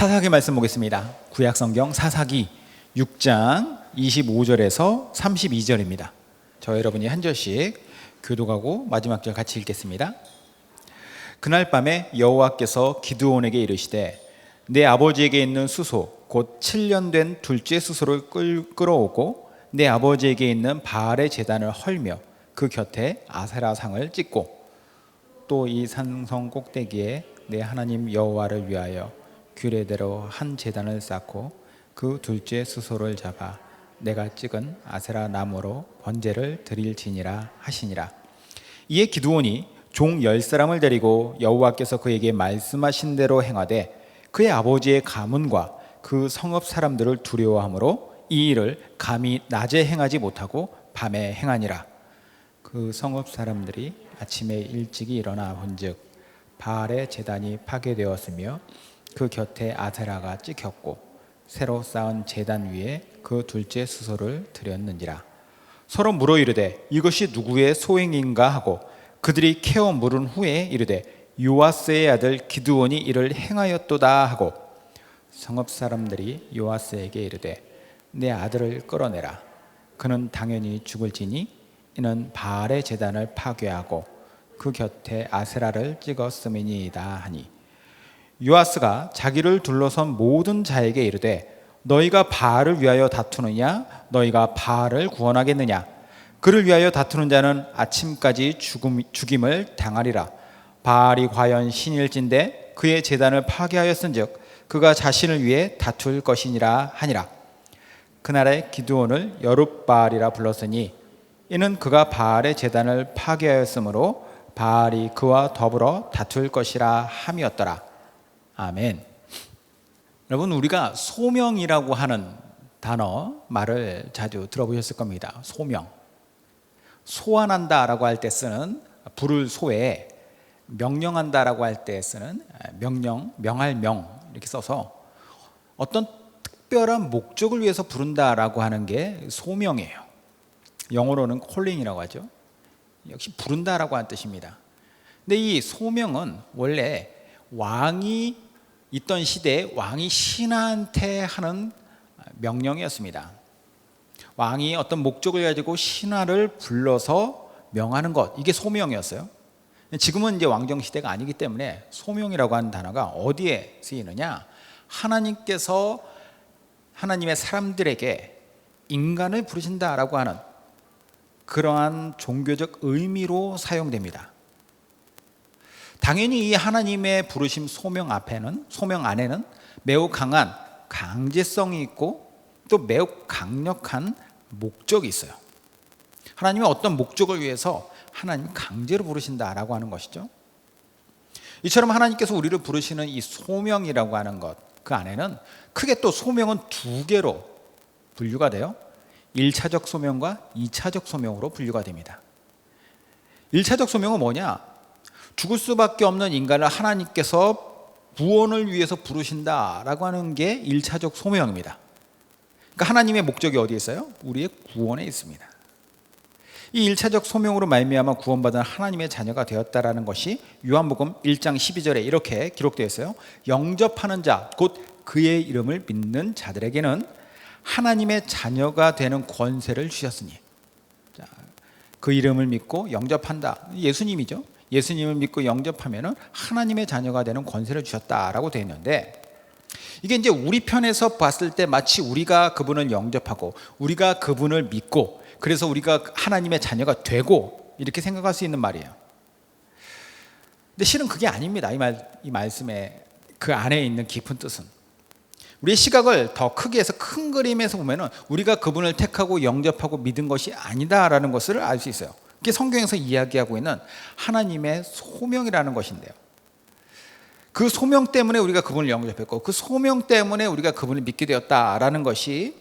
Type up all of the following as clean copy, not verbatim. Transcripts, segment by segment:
사사기 말씀 보겠습니다. 구약성경 사사기 6장 25절에서 32절입니다. 저 여러분이 한 절씩 교독하고 마지막 절 같이 읽겠습니다. 그날 밤에 여호와께서 기드온에게 이르시되 내 아버지에게 있는 수소 곧 7년 된 둘째 수소를 끌어오고 내 아버지에게 있는 바알의 제단을 헐며 그 곁에 아세라 상을 찍고 또 이 산성 꼭대기에 내 하나님 여호와를 위하여 규례대로 한 제단을 쌓고 그 둘째 수소를 잡아 내가 찍은 아세라 나무로 번제를 드릴지니라 하시니라. 이에 기드온이 종 10사람을 데리고 여호와께서 그에게 말씀하신 대로 행하되 그의 아버지의 가문과 그 성읍 사람들을 두려워하므로 이 일을 감히 낮에 행하지 못하고 밤에 행하니라. 그 성읍 사람들이 아침에 일찍이 일어나 본즉 바알의 제단이 파괴되었으며 그 곁에 아세라가 찍혔고 새로 쌓은 제단 위에 그 둘째 수소를 드렸는지라. 서로 물어 이르되 이것이 누구의 소행인가 하고 그들이 캐어 물은 후에 이르되 요아스의 아들 기드온이 이를 행하였도다 하고 성읍 사람들이 요아스에게 이르되 내 아들을 끌어내라. 그는 당연히 죽을지니 이는 바알의 제단을 파괴하고 그 곁에 아세라를 찍었음이니이다 하니 요아스가 자기를 둘러선 모든 자에게 이르되 너희가 바알을 위하여 다투느냐 너희가 바알을 구원하겠느냐 그를 위하여 다투는 자는 아침까지 죽임을 당하리라. 바알이 과연 신일진데 그의 제단을 파괴하였은즉 그가 자신을 위해 다툴 것이니라 하니라. 그날에 기드온을 여룹바알이라 불렀으니 이는 그가 바알의 제단을 파괴하였으므로 바알이 그와 더불어 다툴 것이라 함이었더라. 아멘. 여러분, 우리가 소명이라고 하는 단어 말을 자주 들어보셨을 겁니다. 소명. 소환한다라고 할 때 쓰는 부를 소에 명령한다라고 할 때 쓰는 명령, 명할 명 이렇게 써서 어떤 특별한 목적을 위해서 부른다라고 하는 게 소명이에요. 영어로는 calling이라고 하죠. 역시 부른다라고 하는 뜻입니다. 근데 이 소명은 원래 왕이 있던 시대에 왕이 신하한테 하는 명령이었습니다. 왕이 어떤 목적을 가지고 신하를 불러서 명하는 것, 이게 소명이었어요. 지금은 이제 왕정 시대가 아니기 때문에 소명이라고 하는 단어가 어디에 쓰이느냐? 하나님께서 하나님의 사람들에게 인간을 부르신다라고 하는 그러한 종교적 의미로 사용됩니다. 당연히 이 하나님의 부르심 소명 안에는 매우 강한 강제성이 있고 또 매우 강력한 목적이 있어요. 하나님의 어떤 목적을 위해서 하나님 강제로 부르신다라고 하는 것이죠. 이처럼 하나님께서 우리를 부르시는 이 소명이라고 하는 것, 그 안에는 크게 또 소명은 두 개로 분류가 돼요. 1차적 소명과 2차적 소명으로 분류가 됩니다. 1차적 소명은 뭐냐? 죽을 수밖에 없는 인간을 하나님께서 구원을 위해서 부르신다라고 하는 게 1차적 소명입니다. 그러니까 하나님의 목적이 어디에 있어요? 우리의 구원에 있습니다. 이 1차적 소명으로 말미암아 구원받은 하나님의 자녀가 되었다라는 것이 요한복음 1장 12절에 이렇게 기록되어 있어요. 영접하는 자, 곧 그의 이름을 믿는 자들에게는 하나님의 자녀가 되는 권세를 주셨으니. 자, 그 이름을 믿고 영접한다. 예수님이죠. 예수님을 믿고 영접하면 하나님의 자녀가 되는 권세를 주셨다라고 되어 있는데, 이게 이제 우리 편에서 봤을 때 마치 우리가 그분을 영접하고 우리가 그분을 믿고 그래서 우리가 하나님의 자녀가 되고 이렇게 생각할 수 있는 말이에요. 근데 실은 그게 아닙니다. 이 말씀의 그 안에 있는 깊은 뜻은, 우리의 시각을 더 크게 해서 큰 그림에서 보면 우리가 그분을 택하고 영접하고 믿은 것이 아니다라는 것을 알 수 있어요. 그게 성경에서 이야기하고 있는 하나님의 소명이라는 것인데요. 그 소명 때문에 우리가 그분을 영접했고 그 소명 때문에 우리가 그분을 믿게 되었다라는 것이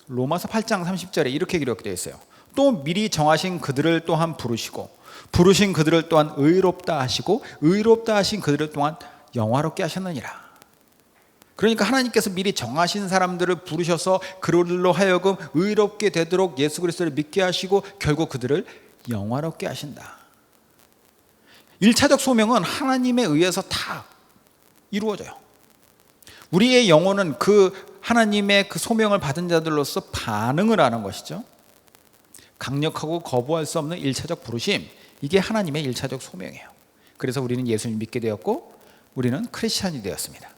로마서 8장 30절에 이렇게 기록되어 있어요. 또 미리 정하신 그들을 또한 부르시고 부르신 그들을 또한 의롭다 하시고 의롭다 하신 그들을 또한 영화롭게 하셨느니라. 그러니까 하나님께서 미리 정하신 사람들을 부르셔서 그들로 하여금 의롭게 되도록 예수 그리스도를 믿게 하시고 결국 그들을 영화롭게 하신다. 1차적 소명은 하나님에 의해서 다 이루어져요. 우리의 영혼은 그 하나님의 그 소명을 받은 자들로서 반응을 하는 것이죠. 강력하고 거부할 수 없는 1차적 부르심, 이게 하나님의 1차적 소명이에요. 그래서 우리는 예수님 믿게 되었고 우리는 크리스찬이 되었습니다.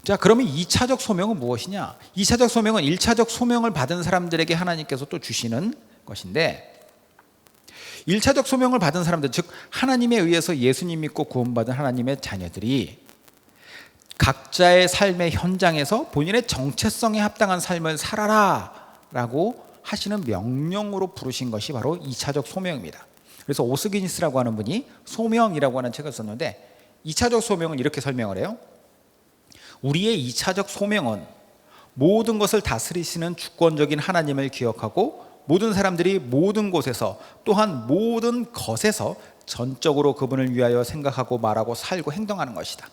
자, 그러면 2차적 소명은 무엇이냐? 2차적 소명은 1차적 소명을 받은 사람들에게 하나님께서 또 주시는 것인데, 1차적 소명을 받은 사람들, 즉 하나님에 의해서 예수님 믿고 구원받은 하나님의 자녀들이 각자의 삶의 현장에서 본인의 정체성에 합당한 삶을 살아라 라고 하시는 명령으로 부르신 것이 바로 2차적 소명입니다. 그래서 오스기니스라고 하는 분이 소명이라고 하는 책을 썼는데, 2차적 소명은 이렇게 설명을 해요. 우리의 2차적 소명은 모든 것을 다스리시는 주권적인 하나님을 기억하고 모든 사람들이 모든 곳에서 또한 모든 것에서 전적으로 그분을 위하여 생각하고 말하고 살고 행동하는 것이다.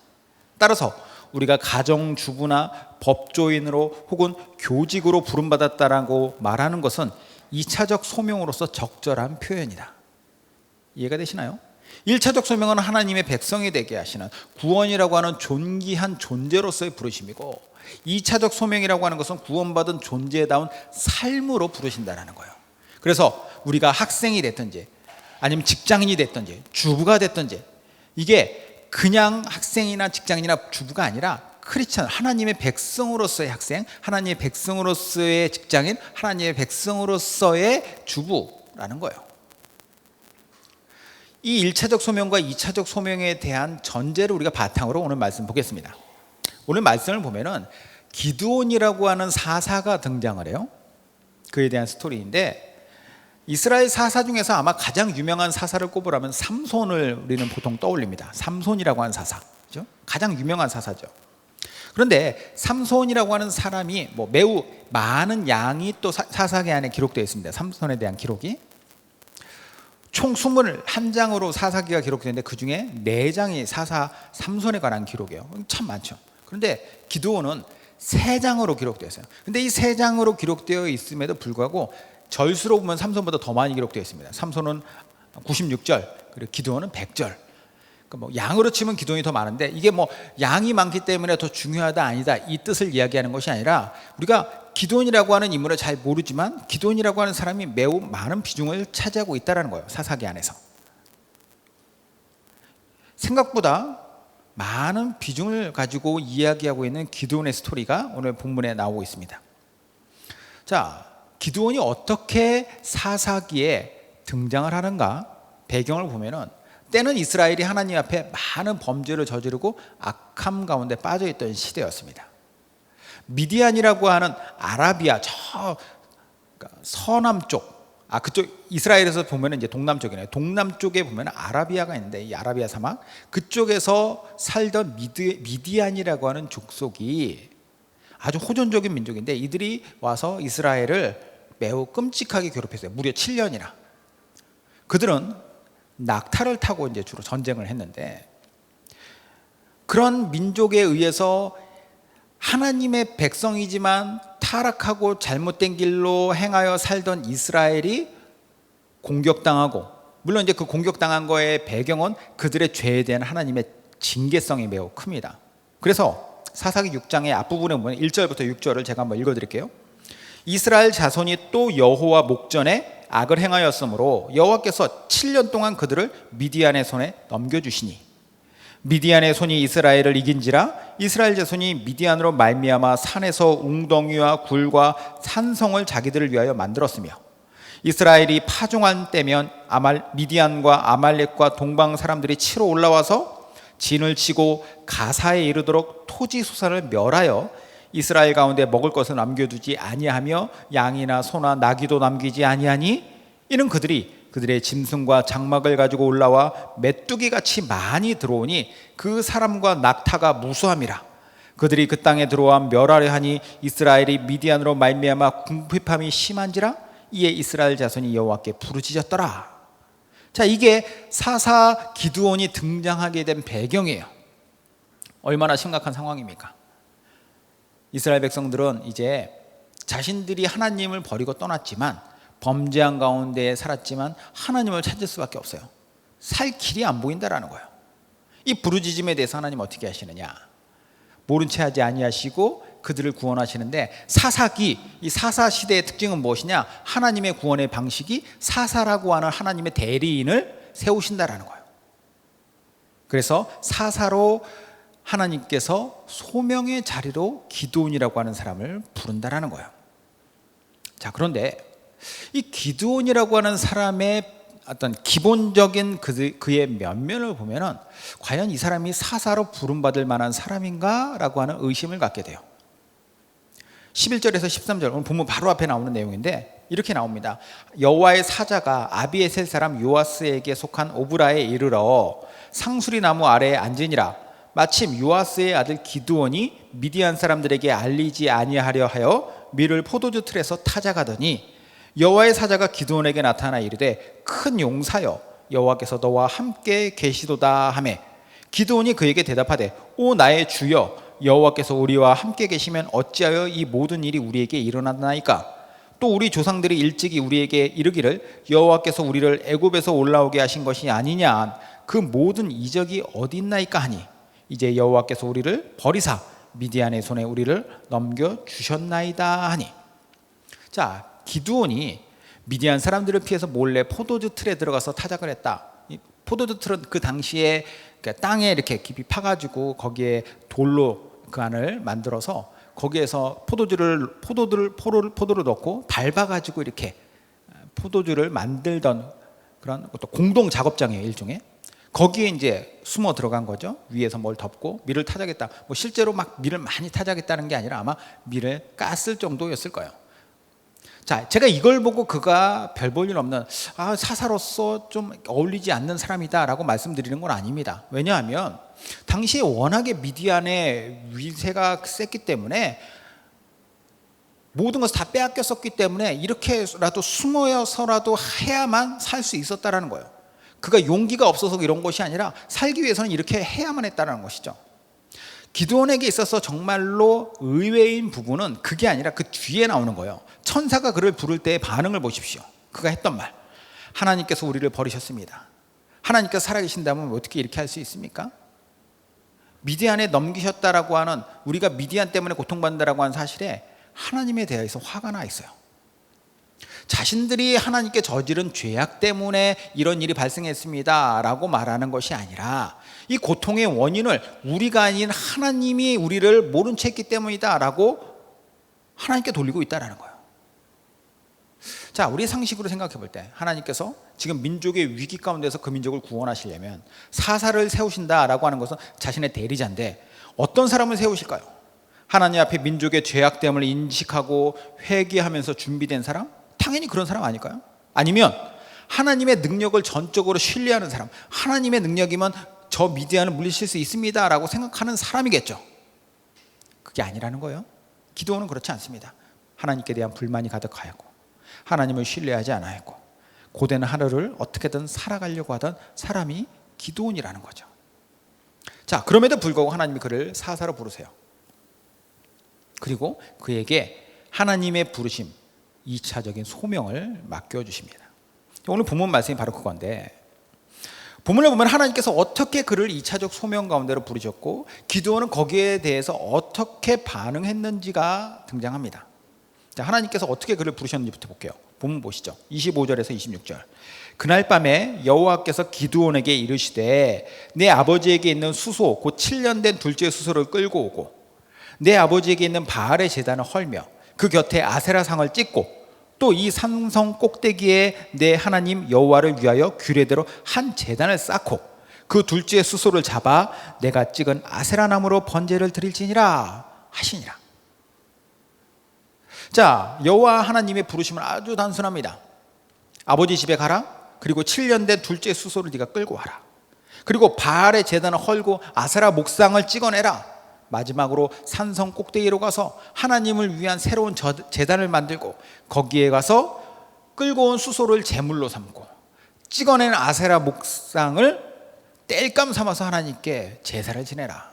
따라서 우리가 가정주부나 법조인으로 혹은 교직으로 부름받았다라고 말하는 것은 2차적 소명으로서 적절한 표현이다. 이해가 되시나요? 1차적 소명은 하나님의 백성이 되게 하시는 구원이라고 하는 존귀한 존재로서의 부르심이고, 2차적 소명이라고 하는 것은 구원받은 존재다운 삶으로 부르신다는 거예요. 그래서 우리가 학생이 됐든지 아니면 직장인이 됐든지 주부가 됐든지, 이게 그냥 학생이나 직장인이나 주부가 아니라 크리스천, 하나님의 백성으로서의 학생, 하나님의 백성으로서의 직장인, 하나님의 백성으로서의 주부라는 거예요. 이 1차적 소명과 2차적 소명에 대한 전제를 우리가 바탕으로 오늘 말씀 보겠습니다. 오늘 말씀을 보면은 기드온이라고 하는 사사가 등장을 해요. 그에 대한 스토리인데, 이스라엘 사사 중에서 아마 가장 유명한 사사를 꼽으라면 삼손을 우리는 보통 떠올립니다. 삼손이라고 하는 사사, 그렇죠? 가장 유명한 사사죠. 그런데 삼손이라고 하는 사람이 매우 많은 양이 또 사사기 안에 기록되어 있습니다. 삼손에 대한 기록이 총 21장으로 사사기가 기록되는데 그 중에 4장이 사사 삼손에 관한 기록이에요. 참 많죠. 그런데 기드온은 3장으로 기록되어 있어요. 근데 이 3장으로 기록되어 있음에도 불구하고 절수로 보면 삼손보다 더 많이 기록되어 있습니다. 삼손은 96절, 그리고 기드온은 100절. 그러니까 양으로 치면 기드온이 더 많은데, 이게 양이 많기 때문에 더 중요하다 아니다 이 뜻을 이야기하는 것이 아니라, 우리가 기드온이라고 하는 인물을 잘 모르지만 기드온이라고 하는 사람이 매우 많은 비중을 차지하고 있다는 거예요. 사사기 안에서 생각보다 많은 비중을 가지고 이야기하고 있는 기드온의 스토리가 오늘 본문에 나오고 있습니다. 자, 기드온이 어떻게 사사기에 등장을 하는가? 배경을 보면은, 때는 이스라엘이 하나님 앞에 많은 범죄를 저지르고 악함 가운데 빠져있던 시대였습니다. 미디안이라고 하는 아라비아 서남 쪽, 그쪽 이스라엘에서 보면은 이제 동남쪽이네요. 동남쪽에 보면 아라비아가 있는데, 이 아라비아 사막 그쪽에서 살던 미디안이라고 하는 족속이 아주 호전적인 민족인데, 이들이 와서 이스라엘을 매우 끔찍하게 괴롭혔어요. 무려 7년이나. 그들은 낙타를 타고 이제 주로 전쟁을 했는데, 그런 민족에 의해서 하나님의 백성이지만 타락하고 잘못된 길로 행하여 살던 이스라엘이 공격당하고, 물론 이제 그 공격당한 거의 배경은 그들의 죄에 대한 하나님의 징계성이 매우 큽니다. 그래서 사사기 6장의 앞부분에 보면 1절부터 6절을 제가 한번 읽어드릴게요. 이스라엘 자손이 또 여호와 목전에 악을 행하였으므로 여호와께서 7년 동안 그들을 미디안의 손에 넘겨주시니, 미디안의 손이 이스라엘을 이긴지라 이스라엘 자손이 미디안으로 말미암아 산에서 웅덩이와 굴과 산성을 자기들을 위하여 만들었으며, 이스라엘이 파종한 때면 미디안과 아말렉과 동방 사람들이 치러 올라와서 진을 치고 가사에 이르도록 토지 수산을 멸하여 이스라엘 가운데 먹을 것을 남겨두지 아니하며 양이나 소나 나귀도 남기지 아니하니, 이는 그들의 짐승과 장막을 가지고 올라와 메뚜기같이 많이 들어오니 그 사람과 낙타가 무수함이라. 그들이 그 땅에 들어와 멸하려 하니 이스라엘이 미디안으로 말미암아 궁핍함이 심한지라. 이에 이스라엘 자손이 여호와께 부르짖었더라. 자, 이게 사사 기드온이 등장하게 된 배경이에요. 얼마나 심각한 상황입니까? 이스라엘 백성들은 이제 자신들이 하나님을 버리고 떠났지만, 범죄한 가운데 살았지만 하나님을 찾을 수밖에 없어요. 살 길이 안 보인다라는 거예요. 이 부르짖음에 대해서 하나님 어떻게 하시느냐? 모른 채 하지 아니하시고 그들을 구원하시는데, 사사기, 이 사사 시대의 특징은 무엇이냐? 하나님의 구원의 방식이 사사라고 하는 하나님의 대리인을 세우신다라는 거예요. 그래서 사사로 하나님께서 소명의 자리로 기드온이라고 하는 사람을 부른다라는 거예요. 자, 그런데 이 기드온이라고 하는 사람의 어떤 기본적인 그의 면면을 보면은 과연 이 사람이 사사로 부름받을 만한 사람인가라고 하는 의심을 갖게 돼요. 11절에서 13절, 오늘 본문 바로 앞에 나오는 내용인데 이렇게 나옵니다. 여호와의 사자가 아비에셀 사람 요아스에게 속한 오브라에 이르러 상수리 나무 아래에 앉으니라. 마침 요아스의 아들 기드온이 미디안 사람들에게 알리지 아니하려 하여 밀을 포도주 틀에서 타작하더니 여호와의 사자가 기드온에게 나타나 이르되 큰 용사여 여호와께서 너와 함께 계시도다 하매 기드온이 그에게 대답하되 오 나의 주여 여호와께서 우리와 함께 계시면 어찌하여 이 모든 일이 우리에게 일어났나이까? 또 우리 조상들이 일찍이 우리에게 이르기를 여호와께서 우리를 애굽에서 올라오게 하신 것이 아니냐, 그 모든 이적이 어디 있나이까 하니 이제 여호와께서 우리를 버리사 미디안의 손에 우리를 넘겨주셨나이다 하니. 자, 기드온이 미디안 사람들을 피해서 몰래 포도주 틀에 들어가서 타작을 했다. 이 포도주 틀은 그 당시에 땅에 이렇게 깊이 파가지고 거기에 돌로 그 안을 만들어서 거기에서 포도를 넣고 밟아가지고 이렇게 포도주를 만들던 그런 또 공동 작업장이에요, 일종의. 거기에 이제 숨어 들어간 거죠. 위에서 뭘 덮고 밀을 타작했다. 뭐 실제로 막 밀을 많이 타작했다는 게 아니라 아마 밀을 깠을 정도였을 거예요. 자, 제가 이걸 보고 그가 별 볼 일 없는 사사로서 좀 어울리지 않는 사람이다라고 말씀드리는 건 아닙니다. 왜냐하면 당시에 워낙에 미디안의 위세가 셌기 때문에 모든 것을 다 빼앗겼었기 때문에 이렇게라도 숨어서라도 해야만 살 수 있었다라는 거예요. 그가 용기가 없어서 이런 것이 아니라 살기 위해서는 이렇게 해야만 했다는 것이죠. 기드온에게 있어서 정말로 의외인 부분은 그게 아니라 그 뒤에 나오는 거예요. 천사가 그를 부를 때의 반응을 보십시오. 그가 했던 말, 하나님께서 우리를 버리셨습니다. 하나님께서 살아계신다면 어떻게 이렇게 할 수 있습니까? 미디안에 넘기셨다라고 하는, 우리가 미디안 때문에 고통받는다라고 하는 사실에 하나님에 대해서 화가 나 있어요. 자신들이 하나님께 저지른 죄악 때문에 이런 일이 발생했습니다 라고 말하는 것이 아니라 이 고통의 원인을 우리가 아닌 하나님이 우리를 모른 채 했기 때문이다 라고 하나님께 돌리고 있다는 거예요. 자, 우리의 상식으로 생각해 볼 때 하나님께서 지금 민족의 위기 가운데서 그 민족을 구원하시려면 사사를 세우신다라고 하는 것은 자신의 대리자인데 어떤 사람을 세우실까요? 하나님 앞에 민족의 죄악됨을 인식하고 회개하면서 준비된 사람? 당연히 그런 사람 아닐까요? 아니면 하나님의 능력을 전적으로 신뢰하는 사람, 하나님의 능력이면 저 미디안을 물리칠 수 있습니다 라고 생각하는 사람이겠죠. 그게 아니라는 거예요. 기드온은 그렇지 않습니다. 하나님께 대한 불만이 가득하였고 하나님을 신뢰하지 않았고 고되는 하루를 어떻게든 살아가려고 하던 사람이 기드온이라는 거죠. 자, 그럼에도 불구하고 하나님이 그를 사사로 부르세요. 그리고 그에게 하나님의 부르심, 2차적인 소명을 맡겨주십니다. 오늘 본문 말씀이 바로 그건데, 본문을 보면 하나님께서 어떻게 그를 2차적 소명 가운데로 부르셨고 기드온은 거기에 대해서 어떻게 반응했는지가 등장합니다. 자, 하나님께서 어떻게 그를 부르셨는지부터 볼게요. 본문 보시죠. 25절에서 26절. 그날 밤에 여호와께서 기드온에게 이르시되 내 아버지에게 있는 수소 곧 7년 된 둘째 수소를 끌고 오고 내 아버지에게 있는 바알의 제단을 헐며 그 곁에 아세라상을 찍고 또 이 산성 꼭대기에 내 하나님 여호와를 위하여 규례대로 한 제단을 쌓고 그 둘째 수소를 잡아 내가 찍은 아세라 나무로 번제를 드릴지니라 하시니라. 자, 여호와 하나님의 부르심은 아주 단순합니다. 아버지 집에 가라. 그리고 7년 된 둘째 수소를 네가 끌고 와라. 그리고 바알의 제단을 헐고 아세라 목상을 찍어내라. 마지막으로 산성 꼭대기로 가서 하나님을 위한 새로운 제단을 만들고 거기에 가서 끌고 온 수소를 제물로 삼고 찍어낸 아세라 목상을 땔감 삼아서 하나님께 제사를 지내라.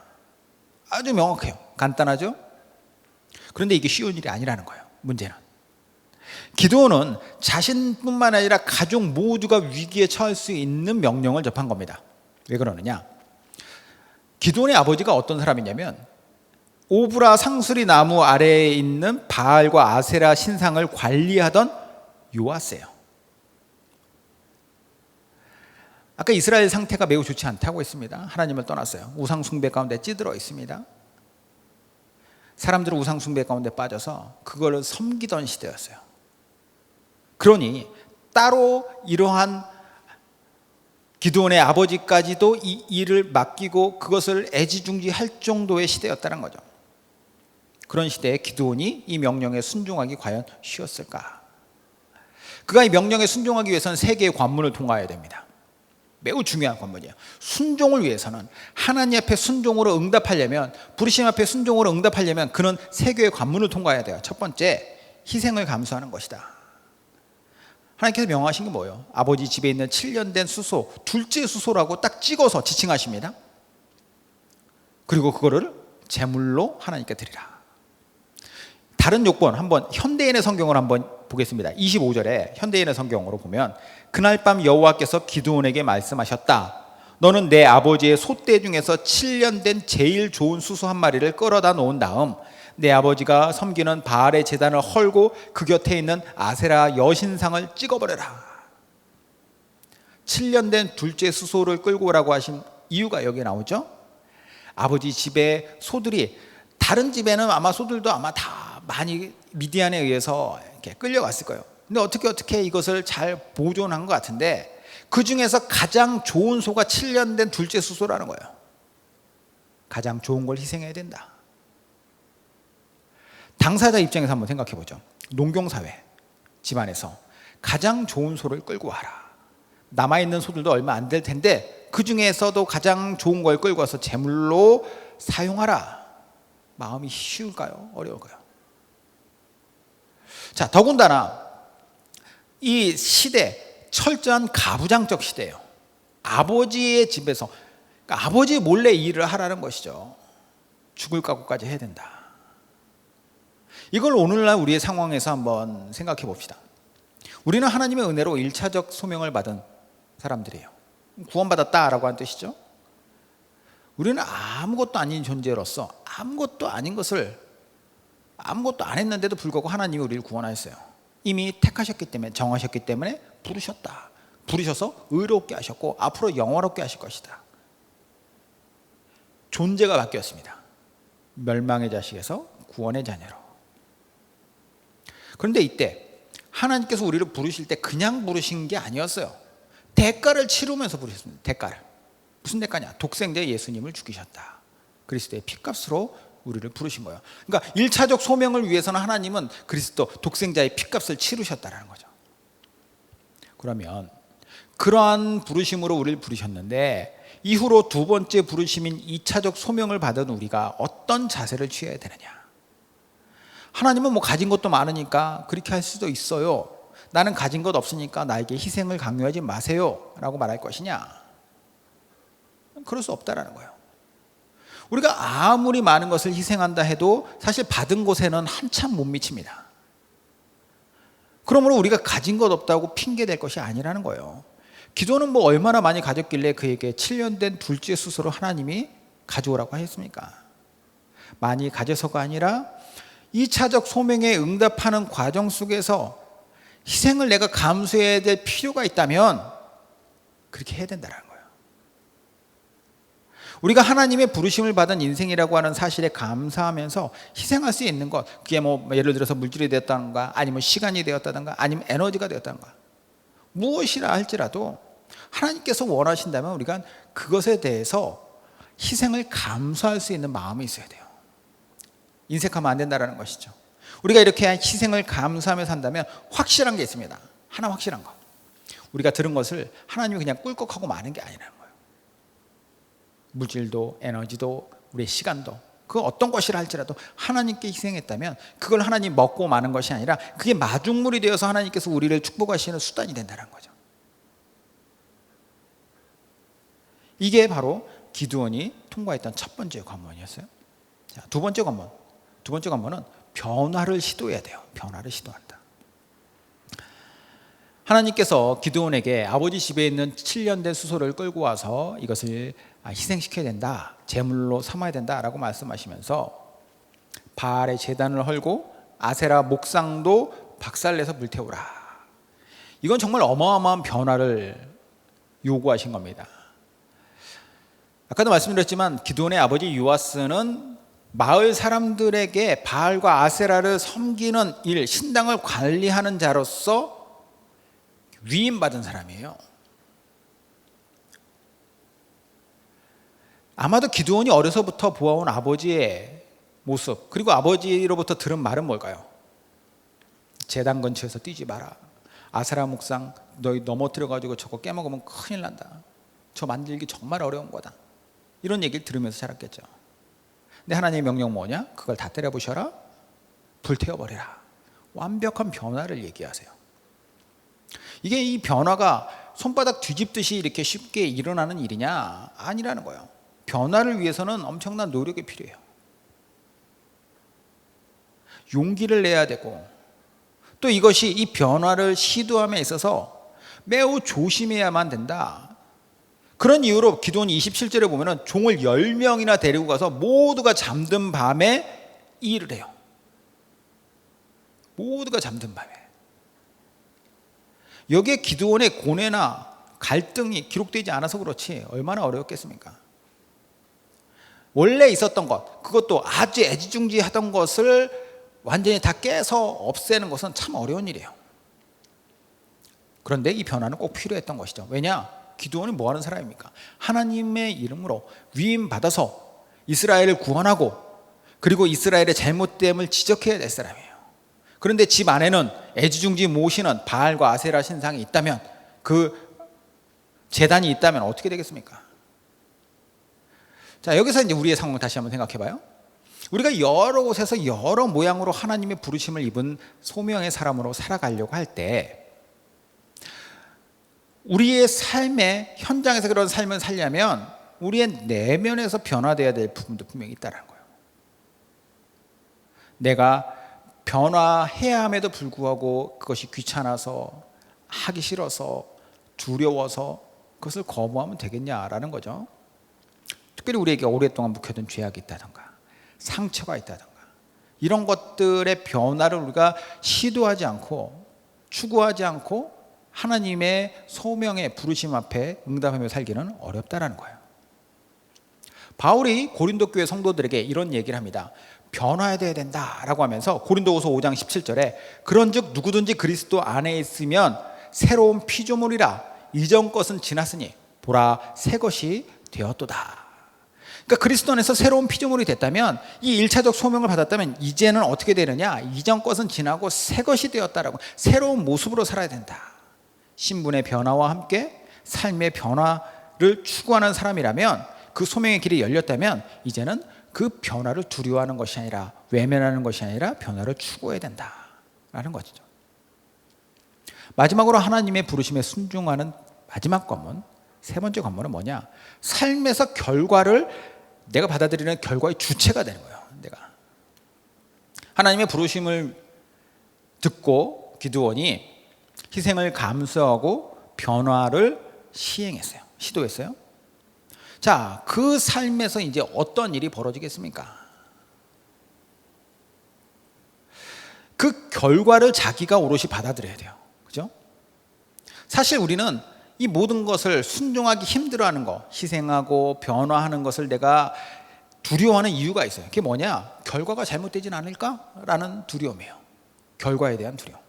아주 명확해요. 간단하죠? 그런데 이게 쉬운 일이 아니라는 거예요. 문제는 기드온은 자신뿐만 아니라 가족 모두가 위기에 처할 수 있는 명령을 접한 겁니다. 왜 그러느냐? 기드온의 아버지가 어떤 사람이냐면 오브라 상수리 나무 아래에 있는 바알과 아세라 신상을 관리하던 요아스예요. 아까 이스라엘 상태가 매우 좋지 않다고 했습니다. 하나님을 떠났어요. 우상 숭배 가운데 찌들어 있습니다. 사람들은 우상 숭배 가운데 빠져서 그걸 섬기던 시대였어요. 그러니 따로 이러한 기드온의 아버지까지도 이 일을 맡기고 그것을 애지중지할 정도의 시대였다는 거죠. 그런 시대에 기드온이 이 명령에 순종하기 과연 쉬웠을까? 그가 이 명령에 순종하기 위해서는 세 개의 관문을 통과해야 됩니다. 매우 중요한 관문이에요. 순종을 위해서는, 하나님 앞에 순종으로 응답하려면, 부르심 앞에 순종으로 응답하려면 그는 세 개의 관문을 통과해야 돼요. 첫 번째, 희생을 감수하는 것이다. 하나님께서 명하신 게 뭐예요? 아버지 집에 있는 7년 된 수소, 둘째 수소라고 딱 찍어서 지칭하십니다. 그리고 그거를 제물로 하나님께 드리라. 다른 요건, 한번 현대인의 성경을 한번 보겠습니다. 25절에 현대인의 성경으로 보면, 그날 밤 여호와께서 기드온에게 말씀하셨다. 너는 내 아버지의 소떼 중에서 7년 된 제일 좋은 수소 한 마리를 끌어다 놓은 다음 내 아버지가 섬기는 바알의 제단을 헐고 그 곁에 있는 아세라 여신상을 찍어버려라. 7년 된 둘째 수소를 끌고 오라고 하신 이유가 여기에 나오죠. 아버지 집에 소들이, 다른 집에는 아마 소들도 아마 다 많이 미디안에 의해서 이렇게 끌려갔을 거예요. 근데 어떻게 이것을 잘 보존한 것 같은데, 그 중에서 가장 좋은 소가 7년 된 둘째 수소라는 거예요. 가장 좋은 걸 희생해야 된다. 당사자 입장에서 한번 생각해 보죠. 농경사회 집안에서 가장 좋은 소를 끌고 와라. 남아있는 소들도 얼마 안 될 텐데 그 중에서도 가장 좋은 걸 끌고 와서 제물로 사용하라. 마음이 쉬울까요? 어려울까요? 자, 더군다나 이 시대, 철저한 가부장적 시대예요. 아버지의 집에서, 그러니까 아버지 몰래 일을 하라는 것이죠. 죽을 각오까지 해야 된다. 이걸 오늘날 우리의 상황에서 한번 생각해 봅시다. 우리는 하나님의 은혜로 1차적 소명을 받은 사람들이에요. 구원받았다라고 하는 뜻이죠. 우리는 아무것도 아닌 존재로서 아무것도 아닌 것을 아무것도 안 했는데도 불구하고 하나님이 우리를 구원하셨어요. 이미 택하셨기 때문에, 정하셨기 때문에 부르셨다. 부르셔서 의롭게 하셨고 앞으로 영원롭게 하실 것이다. 존재가 바뀌었습니다. 멸망의 자식에서 구원의 자녀로. 그런데 이때 하나님께서 우리를 부르실 때 그냥 부르신 게 아니었어요. 대가를 치르면서 부르셨습니다. 대가를. 무슨 대가냐? 독생자 예수님을 죽이셨다. 그리스도의 피값으로 우리를 부르신 거예요. 그러니까 1차적 소명을 위해서는 하나님은 그리스도 독생자의 피값을 치르셨다는 거죠. 그러면 그러한 부르심으로 우리를 부르셨는데 이후로 두 번째 부르심인 2차적 소명을 받은 우리가 어떤 자세를 취해야 되느냐? 하나님은 뭐 가진 것도 많으니까 그렇게 할 수도 있어요. 나는 가진 것 없으니까 나에게 희생을 강요하지 마세요 라고 말할 것이냐? 그럴 수 없다라는 거예요. 우리가 아무리 많은 것을 희생한다 해도 사실 받은 곳에는 한참 못 미칩니다. 그러므로 우리가 가진 것 없다고 핑계댈 것이 아니라는 거예요. 기도는 뭐 얼마나 많이 가졌길래 그에게 7년 된 둘째 수소를 하나님이 가져오라고 하셨습니까? 많이 가져서가 아니라 2차적 소명에 응답하는 과정 속에서 희생을 내가 감수해야 될 필요가 있다면 그렇게 해야 된다는 거예요. 우리가 하나님의 부르심을 받은 인생이라고 하는 사실에 감사하면서 희생할 수 있는 것, 그게 뭐 예를 들어서 물질이 되었다든가 아니면 시간이 되었다든가 아니면 에너지가 되었다든가 무엇이라 할지라도 하나님께서 원하신다면 우리가 그것에 대해서 희생을 감수할 수 있는 마음이 있어야 돼요. 인색하면 안 된다는 것이죠. 우리가 이렇게 희생을 감수하며 산다면 확실한 게 있습니다. 하나 확실한 거. 우리가 들은 것을 하나님이 그냥 꿀꺽하고 마는 게 아니라는 거예요. 물질도 에너지도 우리의 시간도 그 어떤 것이라 할지라도 하나님께 희생했다면 그걸 하나님 먹고 마는 것이 아니라 그게 마중물이 되어서 하나님께서 우리를 축복하시는 수단이 된다는 거죠. 이게 바로 기드온이 통과했던 첫 번째 관문이었어요. 자, 두 번째 관문은 변화를 시도해야 돼요. 변화를 시도한다. 하나님께서 기드온에게 아버지 집에 있는 7년 된 수소를 끌고 와서 이것을 희생시켜야 된다, 제물로 삼아야 된다라고 말씀하시면서 바알의 제단을 헐고 아세라 목상도 박살내서 불태우라. 이건 정말 어마어마한 변화를 요구하신 겁니다. 아까도 말씀드렸지만 기드온의 아버지 요아스는 마을 사람들에게 바알과 아세라를 섬기는 일, 신당을 관리하는 자로서 위임받은 사람이에요. 아마도 기드온이 어려서부터 보아온 아버지의 모습, 그리고 아버지로부터 들은 말은 뭘까요? 제단 근처에서 뛰지 마라. 아세라 목상 너희 넘어뜨려가지고 저거 깨먹으면 큰일 난다. 저 만들기 정말 어려운 거다. 이런 얘기를 들으면서 자랐겠죠. 근데 하나님의 명령 뭐냐? 그걸 다 때려부셔라, 불태워버리라. 완벽한 변화를 얘기하세요. 이게 이 변화가 손바닥 뒤집듯이 이렇게 쉽게 일어나는 일이냐? 아니라는 거예요. 변화를 위해서는 엄청난 노력이 필요해요. 용기를 내야 되고, 또 이것이 이 변화를 시도함에 있어서 매우 조심해야만 된다. 그런 이유로 기드온이 27절에 보면은 종을 10명이나 데리고 가서 모두가 잠든 밤에 이 일을 해요. 모두가 잠든 밤에. 여기에 기드온의 고뇌나 갈등이 기록되지 않아서 그렇지 얼마나 어려웠겠습니까? 원래 있었던 것, 그것도 아주 애지중지하던 것을 완전히 다 깨서 없애는 것은 참 어려운 일이에요. 그런데 이 변화는 꼭 필요했던 것이죠. 왜냐? 기드온이 뭐 하는 사람입니까? 하나님의 이름으로 위임받아서 이스라엘을 구원하고, 그리고 이스라엘의 잘못됨을 지적해야 될 사람이에요. 그런데 집 안에는 애지중지 모시는 바알과 아세라 신상이 있다면, 그 제단이 있다면 어떻게 되겠습니까? 자, 여기서 이제 우리의 상황 다시 한번 생각해 봐요. 우리가 여러 곳에서 여러 모양으로 하나님의 부르심을 입은 소명의 사람으로 살아가려고 할 때, 우리의 삶의 현장에서 그런 삶을 살려면 우리의 내면에서 변화되어야 될 부분도 분명히 있다는 거예요. 내가 변화해야 함에도 불구하고 그것이 귀찮아서, 하기 싫어서, 두려워서 그것을 거부하면 되겠냐라는 거죠. 특별히 우리에게 오랫동안 묵혀둔 죄악이 있다던가, 상처가 있다던가, 이런 것들의 변화를 우리가 시도하지 않고, 추구하지 않고 하나님의 소명의 부르심 앞에 응답하며 살기는 어렵다라는 거예요. 바울이 고린도 교회 성도들에게 이런 얘기를 합니다. 변화해야 된다라고 하면서 고린도후서 5장 17절에 그런즉 누구든지 그리스도 안에 있으면 새로운 피조물이라, 이전 것은 지났으니 보라 새 것이 되었도다. 그러니까 그리스도 안에서 새로운 피조물이 됐다면, 이 1차적 소명을 받았다면 이제는 어떻게 되느냐? 이전 것은 지나고 새 것이 되었다라고, 새로운 모습으로 살아야 된다. 신분의 변화와 함께 삶의 변화를 추구하는 사람이라면, 그 소명의 길이 열렸다면 이제는 그 변화를 두려워하는 것이 아니라, 외면하는 것이 아니라 변화를 추구해야 된다라는 것이죠. 마지막으로 하나님의 부르심에 순종하는 마지막 관문, 세 번째 관문은 뭐냐? 삶에서 결과를 내가 받아들이는 결과의 주체가 되는 거예요. 내가 하나님의 부르심을 듣고 기드온이 희생을 감수하고 변화를 시도했어요. 자, 그 삶에서 이제 어떤 일이 벌어지겠습니까? 그 결과를 자기가 오롯이 받아들여야 돼요. 그죠? 사실 우리는 이 모든 것을 순종하기 힘들어하는 거, 희생하고 변화하는 것을 내가 두려워하는 이유가 있어요. 그게 뭐냐? 결과가 잘못되진 않을까라는 두려움이에요. 결과에 대한 두려움.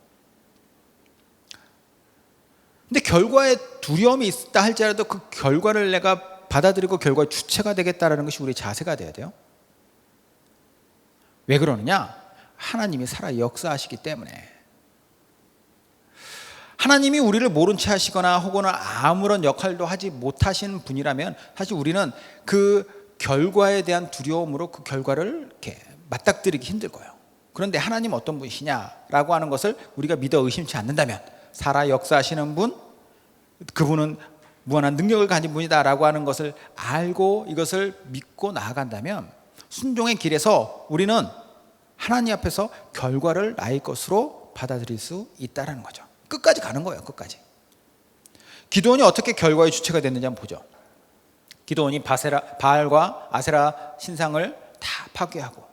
근데 결과에 두려움이 있다 할지라도 그 결과를 내가 받아들이고 결과의 주체가 되겠다라는 것이 우리의 자세가 돼야 돼요. 왜 그러느냐? 하나님이 살아 역사하시기 때문에. 하나님이 우리를 모른 채 하시거나 혹은 아무런 역할도 하지 못하신 분이라면 사실 우리는 그 결과에 대한 두려움으로 그 결과를 이렇게 맞닥뜨리기 힘들 거예요. 그런데 하나님 어떤 분이시냐라고 하는 것을 우리가 믿어 의심치 않는다면, 살아 역사하시는 분, 그분은 무한한 능력을 가진 분이다라고 하는 것을 알고 이것을 믿고 나아간다면, 순종의 길에서 우리는 하나님 앞에서 결과를 나의 것으로 받아들일 수 있다는 거죠. 끝까지 가는 거예요. 끝까지. 기드온이 어떻게 결과의 주체가 됐는지 한번 보죠. 기드온이 바알과 아세라 신상을 다 파괴하고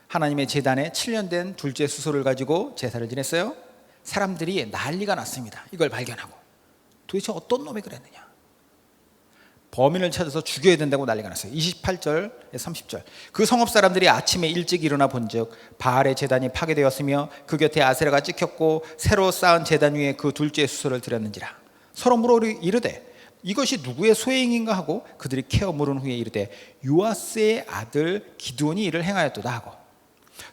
하나님의 제단에 7년 된 둘째 수소를 가지고 제사를 지냈어요. 사람들이 난리가 났습니다. 이걸 발견하고 도대체 어떤 놈이 그랬느냐, 범인을 찾아서 죽여야 된다고 난리가 났어요. 28절 30절 그 성읍 사람들이 아침에 일찍 일어나 본즉 바알의 제단이 파괴되었으며 그 곁에 아세라가 찍혔고 새로 쌓은 제단 위에 그 둘째 수소를 드렸는지라. 서로 물어 이르되 이것이 누구의 소행인가 하고 그들이 캐어 물은 후에 이르되 요아스의 아들 기드온이 이를 행하였도다 하고,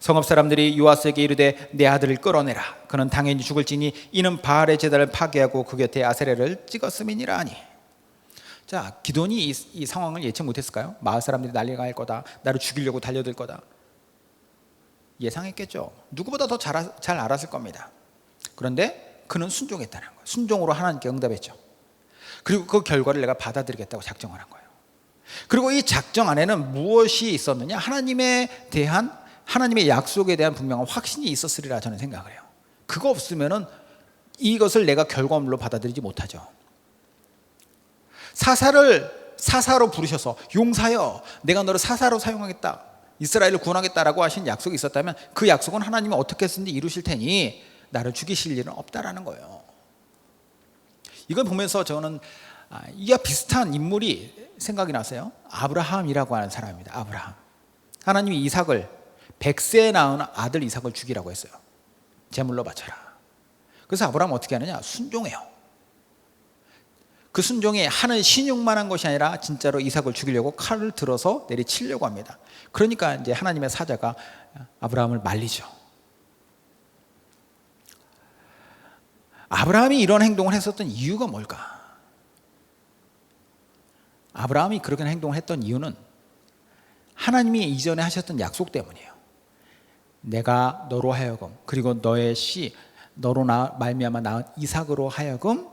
성읍 사람들이 요아스에게 이르되 내 아들을 끌어내라. 그는 당연히 죽을지니 이는 바알의 제단을 파괴하고 그 곁에 아세라를 찍었음이니라 하니. 자, 기드온이 이 상황을 예측 못했을까요? 마을 사람들이 난리가 날 거다, 나를 죽이려고 달려들 거다, 예상했겠죠. 누구보다 더 잘 알았을 겁니다. 그런데 그는 순종했다는 거예요. 순종으로 하나님께 응답했죠. 그리고 그 결과를 내가 받아들이겠다고 작정을 한 거예요. 그리고 이 작정 안에는 무엇이 있었느냐, 하나님의 약속에 대한 분명한 확신이 있었으리라 저는 생각을 해요. 그거 없으면은 이것을 내가 결과물로 받아들이지 못하죠. 사사로 부르셔서 용사여, 내가 너를 사사로 사용하겠다, 이스라엘을 구원하겠다라고 하신 약속이 있었다면 그 약속은 하나님이 어떻게 쓰든지 이루실 테니 나를 죽이실 일은 없다라는 거예요. 이걸 보면서 저는 이와 비슷한 인물이 생각이 나세요. 아브라함이라고 하는 사람입니다. 아브라함. 하나님이 이삭을 100세에 낳은 아들 이삭을 죽이라고 했어요. 제물로 바쳐라. 그래서 아브라함은 어떻게 하느냐, 순종해요. 그 순종이 하는 신용만 한 것이 아니라 진짜로 이삭을 죽이려고 칼을 들어서 내리치려고 합니다. 그러니까 이제 하나님의 사자가 아브라함을 말리죠. 아브라함이 이런 행동을 했었던 이유가 뭘까? 아브라함이 그렇게 행동을 했던 이유는 하나님이 이전에 하셨던 약속 때문이에요. 내가 너로 하여금, 그리고 너의 너로 말미암아 낳은 이삭으로 하여금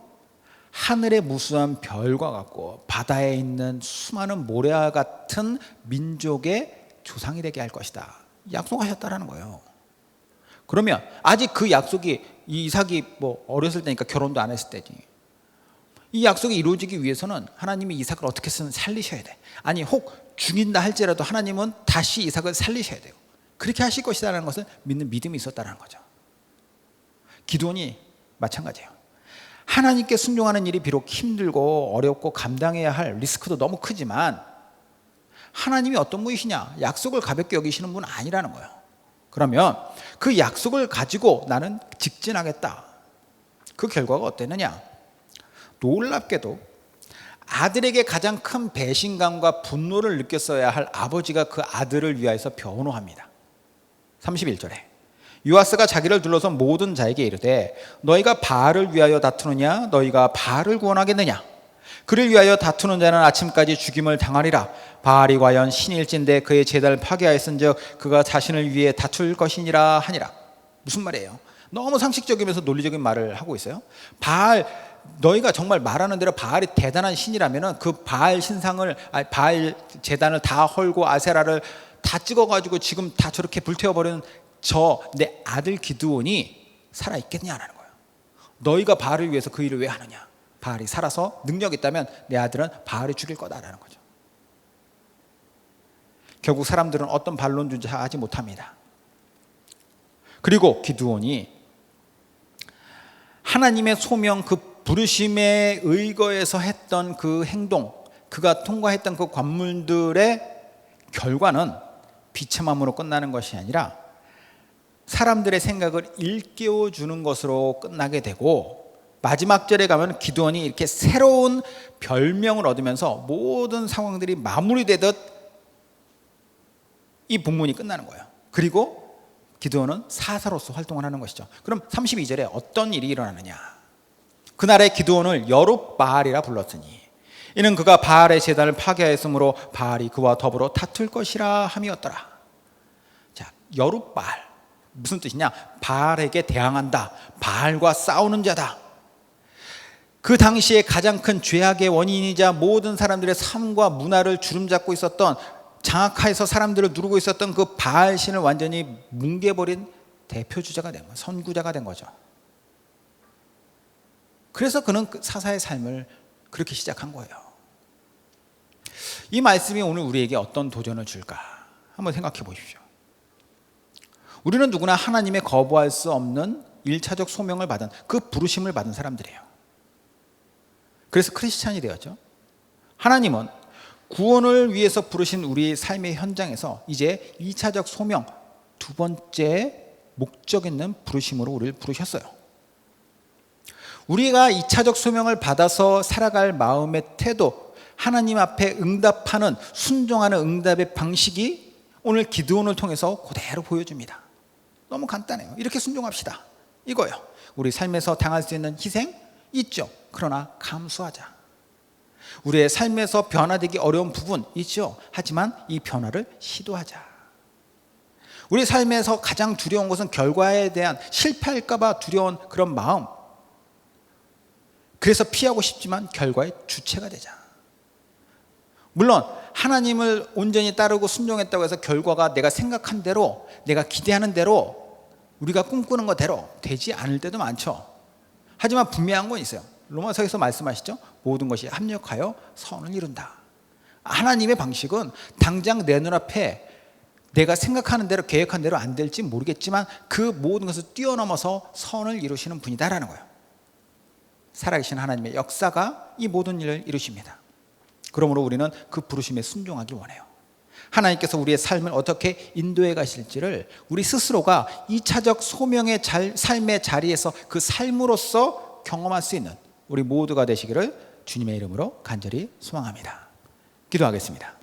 하늘의 무수한 별과 같고 바다에 있는 수많은 모래와 같은 민족의 조상이 되게 할 것이다, 약속하셨다라는 거예요. 그러면 아직 그 약속이, 이삭이 어렸을 때니까 결혼도 안 했을 때지, 이 약속이 이루어지기 위해서는 하나님이 이삭을 어떻게든 살리셔야 돼. 아니 혹 죽인다 할지라도 하나님은 다시 이삭을 살리셔야 돼요. 그렇게 하실 것이라는 것을 믿는 믿음이 있었다는 거죠. 기드온이 마찬가지예요. 하나님께 순종하는 일이 비록 힘들고 어렵고 감당해야 할 리스크도 너무 크지만 하나님이 어떤 분이시냐, 약속을 가볍게 여기시는 분은 아니라는 거예요. 그러면 그 약속을 가지고 나는 직진하겠다. 그 결과가 어땠느냐, 놀랍게도 아들에게 가장 큰 배신감과 분노를 느꼈어야 할 아버지가 그 아들을 위하여서 변호합니다. 31절에 요아스가 자기를 둘러서 모든 자에게 이르되 너희가 바알을 위하여 다투느냐, 너희가 바알을 구원하겠느냐, 그를 위하여 다투는 자는 아침까지 죽임을 당하리라. 바알이 과연 신일진데 그의 제단을 파괴하였은즉 그가 자신을 위해 다툴 것이니라 하니라. 무슨 말이에요? 너무 상식적이면서 논리적인 말을 하고 있어요. 너희가 정말 말하는 대로 바알이 대단한 신이라면 그 바알 바알 제단을 다 헐고 아세라를 다 찍어가지고 지금 다 저렇게 불태워버리는 내 아들 기드온이 살아있겠냐라는 거예요. 너희가 바알을 위해서 그 일을 왜 하느냐, 바알이 살아서 능력이 있다면 내 아들은 바알이 죽일 거다라는 거죠. 결국 사람들은 어떤 반론조차 하지 못합니다. 그리고 기드온이 하나님의 소명, 그 부르심에 의거해서 했던 그 행동, 그가 통과했던 그 관문들의 결과는 비참함으로 끝나는 것이 아니라 사람들의 생각을 일깨워주는 것으로 끝나게 되고, 마지막 절에 가면 기드온이 이렇게 새로운 별명을 얻으면서 모든 상황들이 마무리되듯 이 본문이 끝나는 거예요. 그리고 기드온은 사사로서 활동을 하는 것이죠. 그럼 32절에 어떤 일이 일어나느냐, 그날에 기드온을 여룹바알이라 불렀으니 이는 그가 바알의 제단을 파괴하였으므로 바알이 그와 더불어 다툴 것이라 함이었더라. 자, 여룹바알 무슨 뜻이냐, 바알에게 대항한다, 바알과 싸우는 자다. 그 당시에 가장 큰 죄악의 원인이자 모든 사람들의 삶과 문화를 주름잡고 있었던, 장악하에서 사람들을 누르고 있었던 그 바알 신을 완전히 뭉개버린 대표주자가 된 거예요. 선구자가 된 거죠. 그래서 그는 사사의 삶을 그렇게 시작한 거예요. 이 말씀이 오늘 우리에게 어떤 도전을 줄까 한번 생각해 보십시오. 우리는 누구나 하나님의 거부할 수 없는 1차적 소명을 받은 그 부르심을 받은 사람들이에요. 그래서 크리스찬이 되었죠. 하나님은 구원을 위해서 부르신 우리 삶의 현장에서 이제 2차적 소명, 두 번째 목적 있는 부르심으로 우리를 부르셨어요. 우리가 2차적 소명을 받아서 살아갈 마음의 태도, 하나님 앞에 응답하는, 순종하는 응답의 방식이 오늘 기드온을 통해서 그대로 보여줍니다. 너무 간단해요. 이렇게 순종합시다. 이거요. 우리 삶에서 당할 수 있는 희생 있죠. 그러나 감수하자. 우리의 삶에서 변화되기 어려운 부분 있죠. 하지만 이 변화를 시도하자. 우리 삶에서 가장 두려운 것은 결과에 대한 실패할까 봐 두려운 그런 마음. 그래서 피하고 싶지만 결과의 주체가 되자. 물론 하나님을 온전히 따르고 순종했다고 해서 결과가 내가 생각한 대로, 내가 기대하는 대로, 우리가 꿈꾸는 것대로 되지 않을 때도 많죠. 하지만 분명한 건 있어요. 로마서에서 말씀하시죠. 모든 것이 합력하여 선을 이룬다. 하나님의 방식은 당장 내 눈앞에 내가 생각하는 대로, 계획한 대로 안 될지 모르겠지만 그 모든 것을 뛰어넘어서 선을 이루시는 분이다라는 거예요. 살아계신 하나님의 역사가 이 모든 일을 이루십니다. 그러므로 우리는 그 부르심에 순종하길 원해요. 하나님께서 우리의 삶을 어떻게 인도해 가실지를 우리 스스로가 2차적 소명의 삶의 자리에서 그 삶으로서 경험할 수 있는 우리 모두가 되시기를 주님의 이름으로 간절히 소망합니다. 기도하겠습니다.